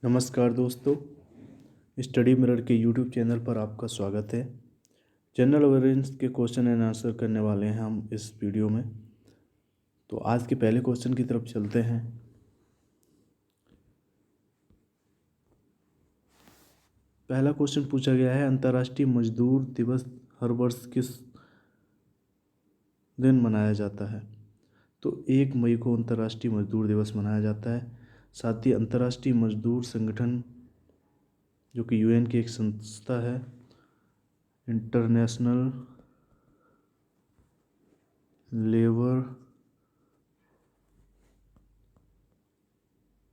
नमस्कार दोस्तों, study mirror के यूट्यूब चैनल पर आपका स्वागत है। जनरल अवेयरनेस के क्वेश्चन एंड आंसर करने वाले हैं हम इस वीडियो में। तो आज के पहले क्वेश्चन की तरफ चलते हैं। पहला क्वेश्चन पूछा गया है, अंतर्राष्ट्रीय मजदूर दिवस हर वर्ष किस दिन मनाया जाता है? तो 1 मई को अंतर्राष्ट्रीय मजदूर दिवस मनाया जाता है। साथ ही अंतर्राष्ट्रीय मजदूर संगठन जो कि यूएन की एक संस्था है, इंटरनेशनल लेबर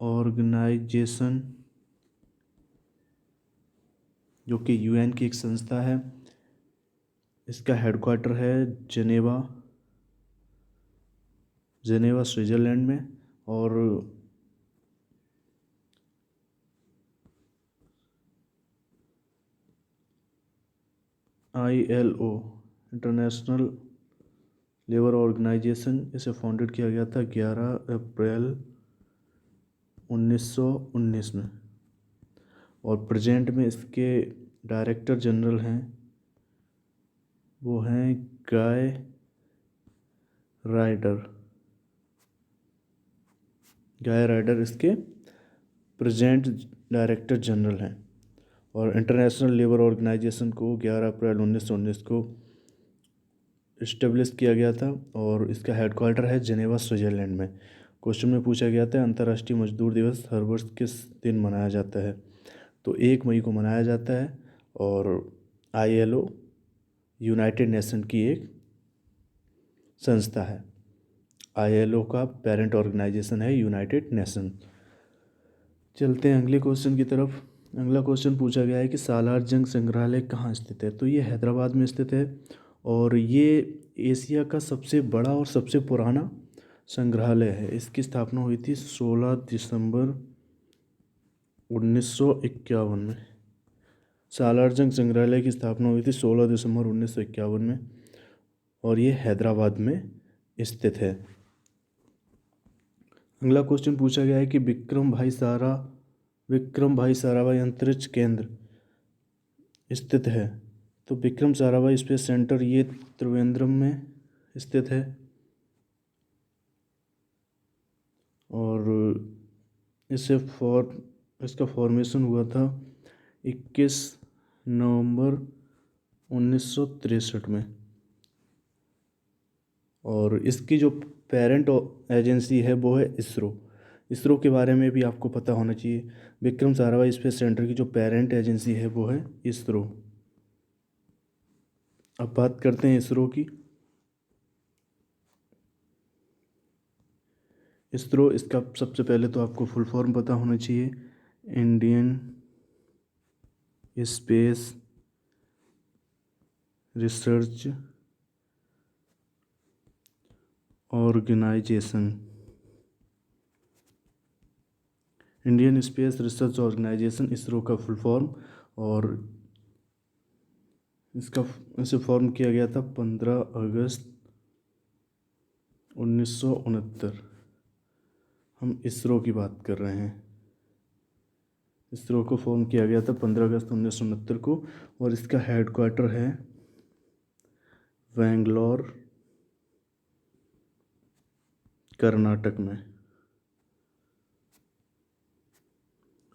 ऑर्गेनाइजेशन, जो कि यूएन की एक संस्था है, इसका हेडक्वार्टर है जेनेवा स्विट्ज़रलैंड में। और ILO इंटरनेशनल लेबर ऑर्गेनाइजेशन इसे फाउंडेड किया गया था 11 अप्रैल 1919 में। और प्रेजेंट में इसके डायरेक्टर जनरल हैं, वो हैं गाय राइडर इसके प्रेजेंट डायरेक्टर जनरल हैं। और इंटरनेशनल लेबर ऑर्गेनाइजेशन को 11 अप्रैल 1919 को इस्टेब्लिश किया गया था और इसका हेडक्वार्टर है जेनेवा स्विट्ज़रलैंड में। क्वेश्चन में पूछा गया था अंतर्राष्ट्रीय मजदूर दिवस हर वर्ष किस दिन मनाया जाता है? तो 1 मई को मनाया जाता है। और ILO यूनाइटेड नेशन की एक संस्था है। ILO का पेरेंट ऑर्गेनाइजेशन है यूनाइटेड नेशन। चलते हैं अगले क्वेश्चन की तरफ। अगला क्वेश्चन पूछा गया है कि सालार जंग संग्रहालय कहाँ स्थित है? तो ये हैदराबाद में स्थित है और ये एशिया का सबसे बड़ा और सबसे पुराना संग्रहालय है। इसकी स्थापना हुई थी 16 दिसंबर 1951 में। सालार जंग संग्रहालय की स्थापना हुई थी 16 दिसंबर 1951 में और ये हैदराबाद में स्थित है। अगला क्वेश्चन पूछा गया है कि विक्रम भाई साराभाई अंतरिक्ष केंद्र स्थित है। तो विक्रम साराभाई स्पेस सेंटर ये त्रिवेंद्रम में स्थित है। और इसका फॉर्मेशन हुआ था 21 नवंबर 1963 में। और इसकी जो पेरेंट एजेंसी है वो है इसरो के बारे में भी आपको पता होना चाहिए। विक्रम साराभाई स्पेस सेंटर की जो पेरेंट एजेंसी है वो है इसरो। अब बात करते हैं इसरो की। इसरो, इसका सबसे पहले तो आपको फुल फॉर्म पता होना चाहिए, Indian space research organisation. Indian space research organisation ISRO का फुल फॉर्म। और इसे फॉर्म किया गया था 15 अगस्त 1969। हम इसरो की बात कर रहे हैं। इसरो को फॉर्म किया गया था 15 अगस्त 1969 को और इसका हेडक्वार्टर है बेंगलोर, कर्नाटक में।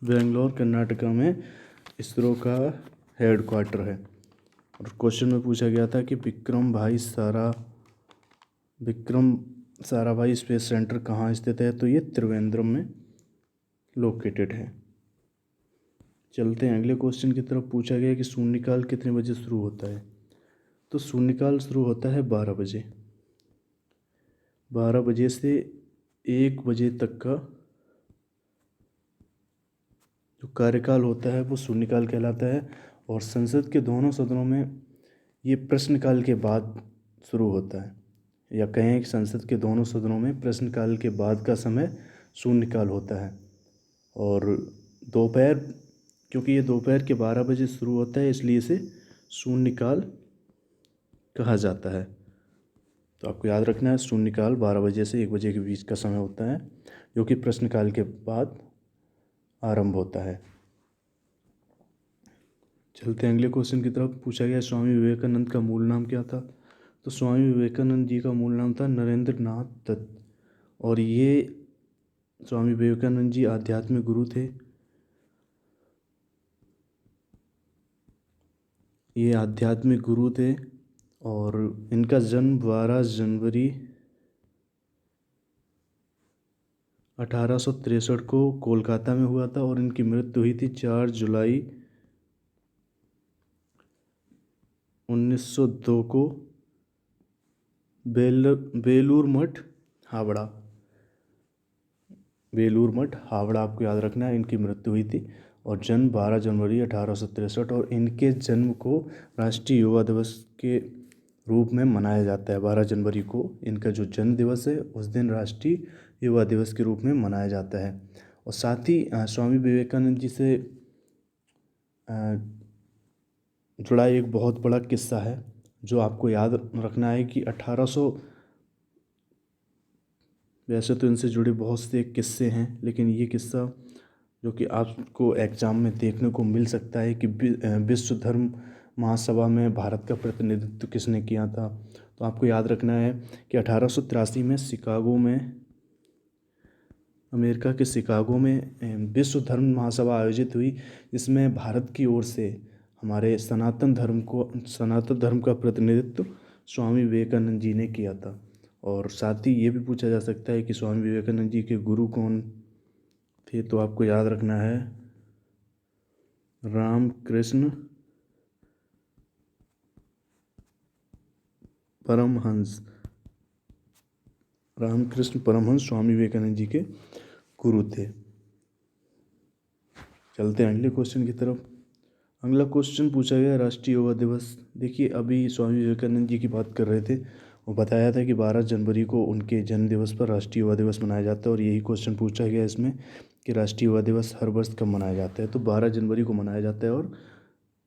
बेंगलोर कर्नाटका में इसरो का हेडक्वार्टर है। और क्वेश्चन में पूछा गया था कि विक्रम साराभाई स्पेस सेंटर कहाँ स्थित है? तो ये त्रिवेंद्रम में लोकेटेड है। चलते हैं अगले क्वेश्चन की तरफ। पूछा गया कि शून्यकाल कितने बजे शुरू होता है? तो शून्यकाल शुरू होता है 12 बजे। 12 बजे से 1 बजे तक का जो कार्यकाल होता है वो शून्यकाल कहलाता है। और संसद के दोनों सदनों में ये प्रश्नकाल के बाद शुरू होता है, या कहें कि संसद के दोनों सदनों में प्रश्नकाल के बाद का समय शून्यकाल होता है। और दोपहर, क्योंकि ये दोपहर के 12 बजे शुरू होता है इसलिए इसे शून्यकाल कहा जाता है। तो आपको याद रखना है, शून्यकाल 12 बजे से 1 बजे के बीच का समय होता है, जो कि प्रश्नकाल के बाद आरंभ होता है। चलते हैं अगले क्वेश्चन की तरफ। पूछा गया स्वामी विवेकानंद का मूल नाम क्या था। तो स्वामी विवेकानंद जी का मूल नाम था नरेंद्र नाथ दत्त, और ये स्वामी विवेकानंद जी आध्यात्मिक गुरु थे। ये आध्यात्मिक गुरु थे और इनका जन्म 12 जनवरी 1863 को कोलकाता में हुआ था, और इनकी मृत्यु हुई थी 4 जुलाई 1902 को बेलूर मठ हावड़ा। बेलूर मठ हावड़ा आपको याद रखना है, इनकी मृत्यु हुई थी। और जन्म 12 जनवरी 1863, और इनके जन्म को राष्ट्रीय युवा दिवस के रूप में मनाया जाता है। 12 जनवरी को इनका जो जन्म दिवस है उस दिन राष्ट्रीय युवा दिवस के रूप में मनाया जाता है। और साथ ही स्वामी विवेकानंद जी से जुड़ा एक बहुत बड़ा किस्सा है जो आपको याद रखना है कि 1800, वैसे तो इनसे जुड़े बहुत से किस्से हैं, लेकिन ये किस्सा जो कि आपको एग्ज़ाम में देखने को मिल सकता है कि विश्व धर्म महासभा में भारत का प्रतिनिधित्व किसने किया था। तो आपको याद रखना है कि 1883 में शिकागो में, अमेरिका के शिकागो में विश्व धर्म महासभा आयोजित हुई, जिसमें भारत की ओर से हमारे सनातन धर्म का प्रतिनिधित्व स्वामी विवेकानंद जी ने किया था। और साथ ही ये भी पूछा जा सकता है कि स्वामी विवेकानंद जी के गुरु कौन थे। तो आपको याद रखना है रामकृष्ण परमहंस। रामकृष्ण परमहंस स्वामी विवेकानंद जी के गुरु थे। चलते हैं अगले क्वेश्चन की तरफ। अगला क्वेश्चन पूछा गया राष्ट्रीय युवा दिवस। देखिए, अभी स्वामी विवेकानंद जी की बात कर रहे थे, वो बताया था कि 12 जनवरी को उनके जन्म दिवस पर राष्ट्रीय युवा दिवस मनाया जाता है, और यही क्वेश्चन पूछा गया इसमें कि राष्ट्रीय युवा दिवस हर वर्ष कब मनाया जाता है। तो 12 जनवरी को मनाया जाता है, और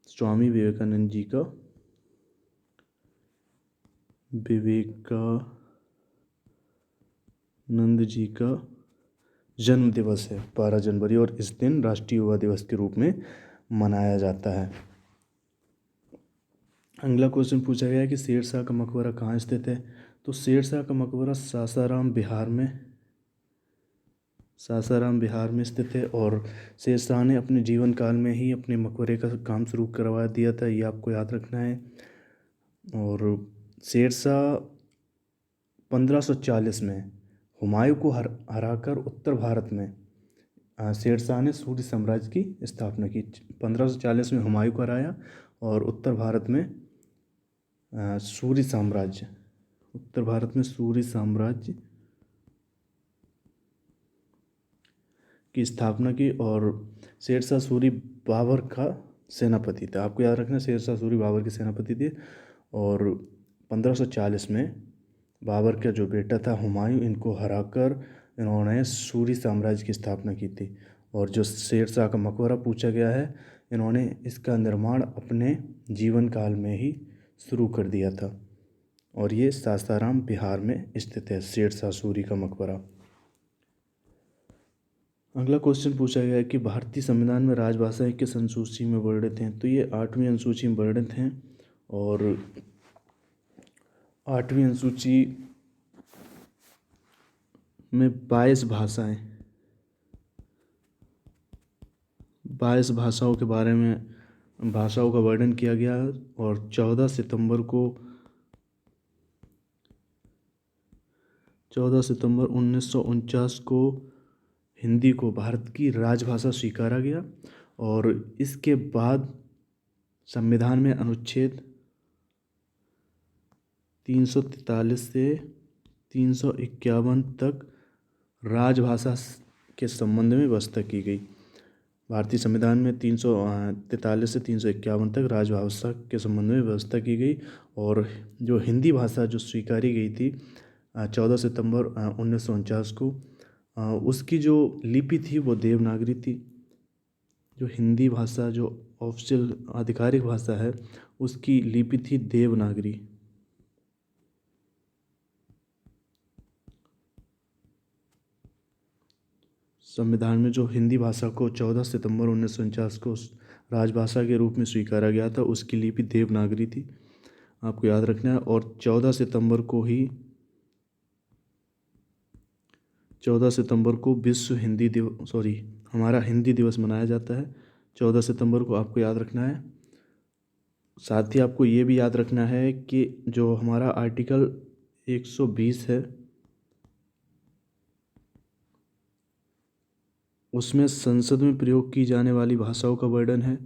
स्वामी विवेकानंद जी का जन्म दिवस है 12 जनवरी, और इस दिन राष्ट्रीय युवा दिवस के रूप में मनाया जाता है। अगला क्वेश्चन पूछा गया है कि शेरशाह का मकबरा कहाँ स्थित है। तो शेरशाह का मकबरा सासाराम बिहार में स्थित है, और शेरशाह ने अपने जीवन काल में ही अपने मकबरे का काम शुरू करवा दिया था, ये आपको याद रखना है। और शेरशाह 1540 में हुमायूं को हराकर उत्तर भारत में शेरशाह ने सूर्य साम्राज्य की स्थापना की। 1540 में हुमायूं को हराया, और उत्तर भारत में सूर्य साम्राज्य की स्थापना की। और शेरशाह सूरी बाबर का सेनापति था। आपको याद रखना, शेरशाह सूरी बाबर के सेनापति थे। और 1540 में बाबर का जो बेटा था हुमायूं, इनको हराकर इन्होंने सूरी साम्राज्य की स्थापना की थी। और जो शेरशाह का मकबरा पूछा गया है, इन्होंने इसका निर्माण अपने जीवन काल में ही शुरू कर दिया था, और ये सासाराम बिहार में स्थित है शेरशाह सूरी का मकबरा। अगला क्वेश्चन पूछा गया है कि भारतीय संविधान में राजभाषाएं किस अनुसूची में वर्णित हैं। तो ये 8वीं अनुसूची में वर्णित हैं, और 8वीं अनुसूची में 22 भाषाओं के बारे में भाषाओं का वर्णन किया गया है। और 14 सितंबर 1949 को हिंदी को भारत की राजभाषा स्वीकारा गया, और इसके बाद संविधान में अनुच्छेद 343 से 351 तक राजभाषा के संबंध में व्यवस्था की गई। भारतीय संविधान में 343 से 351 तक राजभाषा के संबंध में व्यवस्था की गई। और जो हिंदी भाषा जो स्वीकारी गई थी 14 सितंबर 1949 को, उसकी जो लिपि थी वो देवनागरी थी। जो हिंदी भाषा जो ऑफिशियल आधिकारिक भाषा है, उसकी लिपि थी देवनागरी। संविधान में जो हिंदी भाषा को 14 सितंबर 1949 को राजभाषा के रूप में स्वीकारा गया था, उसकी लिपि देवनागरी थी, आपको याद रखना है। और 14 सितंबर को विश्व हिंदी दिवस हमारा हिंदी दिवस मनाया जाता है 14 सितंबर को, आपको याद रखना है। साथ ही आपको ये भी याद रखना है कि जो हमारा आर्टिकल 120 है, उसमें संसद में प्रयोग की जाने वाली भाषाओं का वर्णन है।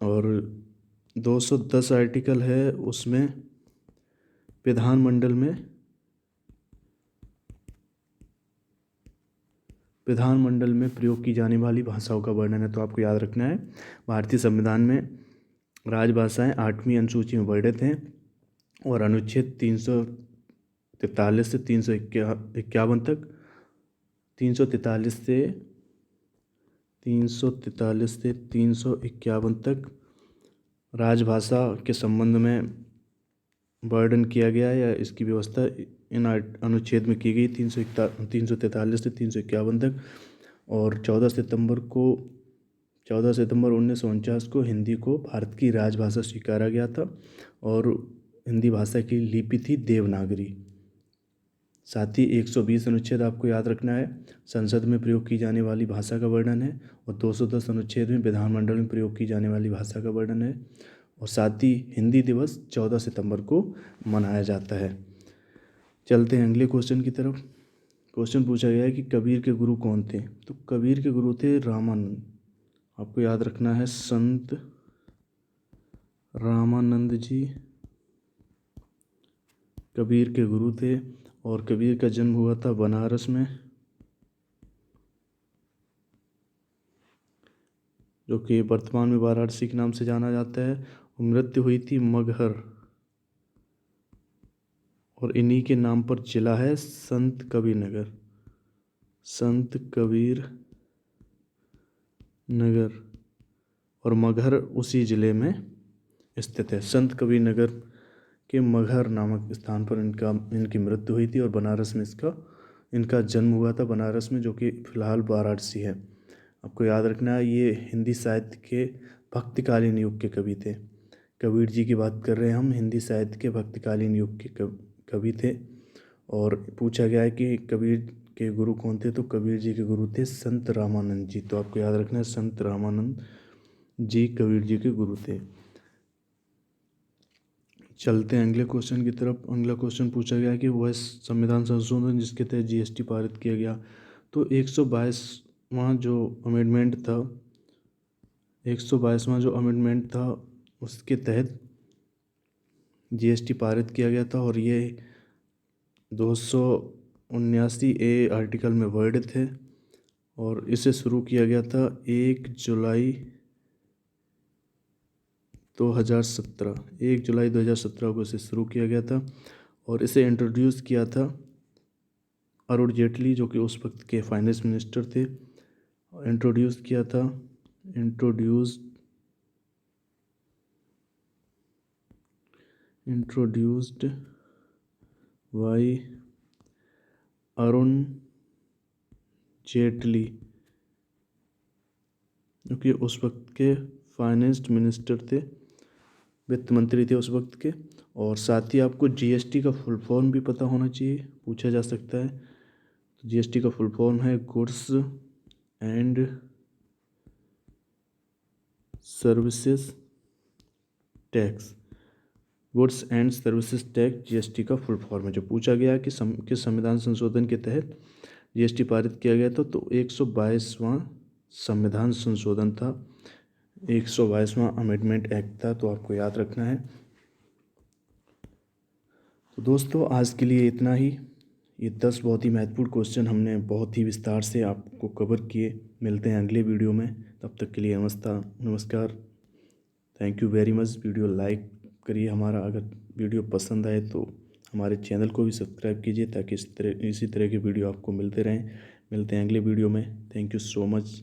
और 210 आर्टिकल है, उसमें विधानमंडल में प्रयोग की जाने वाली भाषाओं का वर्णन है। तो आपको याद रखना है, भारतीय संविधान में राजभाषाएं 8वीं अनुसूची में वर्णित हैं और अनुच्छेद 343 से 351 तक 351 तक राजभाषा के संबंध में वर्णन किया गया है, या इसकी व्यवस्था इन अनुच्छेद में की गई 343 से 351 तक। और 14 सितंबर 1949 को हिंदी को भारत की राजभाषा स्वीकारा गया था और हिंदी भाषा की लिपि थी देवनागरी। साथ ही 120 अनुच्छेद आपको याद रखना है, संसद में प्रयोग की जाने वाली भाषा का वर्णन है। और 210 अनुच्छेद में विधानमंडल में प्रयोग की जाने वाली भाषा का वर्णन है। और साथ ही हिंदी दिवस 14 सितंबर को मनाया जाता है। चलते हैं अगले क्वेश्चन की तरफ। क्वेश्चन पूछा गया है कि कबीर के गुरु कौन थे। तो कबीर के गुरु थे रामानंद, आपको याद रखना है, संत रामानंद जी कबीर के गुरु थे। और कबीर का जन्म हुआ था बनारस में, जो कि वर्तमान में वाराणसी के नाम से जाना जाता है। मृत्यु हुई थी मगहर, और इन्हीं के नाम पर जिला है संत कबीर नगर, और मगहर उसी ज़िले में स्थित है। संत कबीर नगर के मगहर नामक स्थान पर इनकी मृत्यु हुई थी और बनारस में इनका जन्म हुआ था, बनारस में, जो कि फिलहाल वाराणसी है। आपको याद रखना है, ये हिंदी साहित्य के भक्तिकालीन युग के कवि थे। कबीर जी की बात कर रहे हैं हम, हिंदी साहित्य के भक्तिकालीन युग के कवि थे। और पूछा गया है कि कबीर के गुरु कौन थे। तो कबीर जी के गुरु थे संत रामानंद जी। तो आपको याद रखना है, संत रामानंद जी कबीर जी के गुरु थे। चलते हैं अगले क्वेश्चन की तरफ। अगला क्वेश्चन पूछा गया कि वह संविधान संशोधन जिसके तहत जीएसटी पारित किया गया। तो 122वां जो अमेंडमेंट था, उसके तहत जीएसटी पारित किया गया था। और ये 279A आर्टिकल में वर्णित है। और इसे शुरू किया गया था 1 जुलाई 2017 को इसे शुरू किया गया था। और इसे इंट्रोड्यूस किया था अरुण जेटली, जो कि उस वक्त के फाइनेंस मिनिस्टर थे। इंट्रोड्यूस्ड बाय अरुण जेटली, जो कि उस वक्त के फाइनेंस मिनिस्टर थे, वित्त मंत्री थे उस वक्त के। और साथ ही आपको जीएसटी का फुल फॉर्म भी पता होना चाहिए, पूछा जा सकता है। तो जीएसटी का फुल फॉर्म है goods and services tax GST का फुल फॉर्म है। जो पूछा गया कि किस संविधान संशोधन के तहत जीएसटी पारित किया गया था। तो 122वां संविधान संशोधन था, 122वां अमेंडमेंट एक्ट था। तो आपको याद रखना है। तो दोस्तों, आज के लिए इतना ही। ये 10 बहुत ही महत्वपूर्ण क्वेश्चन हमने बहुत ही विस्तार से आपको कवर किए। मिलते हैं अगले वीडियो में, तब तक के लिए नमस्कार। Thank you very much. Video like करिए हमारा, अगर वीडियो पसंद आए तो हमारे चैनल को भी सब्सक्राइब कीजिए, ताकि इसी तरह के वीडियो आपको मिलते रहें। मिलते हैं अगले वीडियो में। Thank you so much.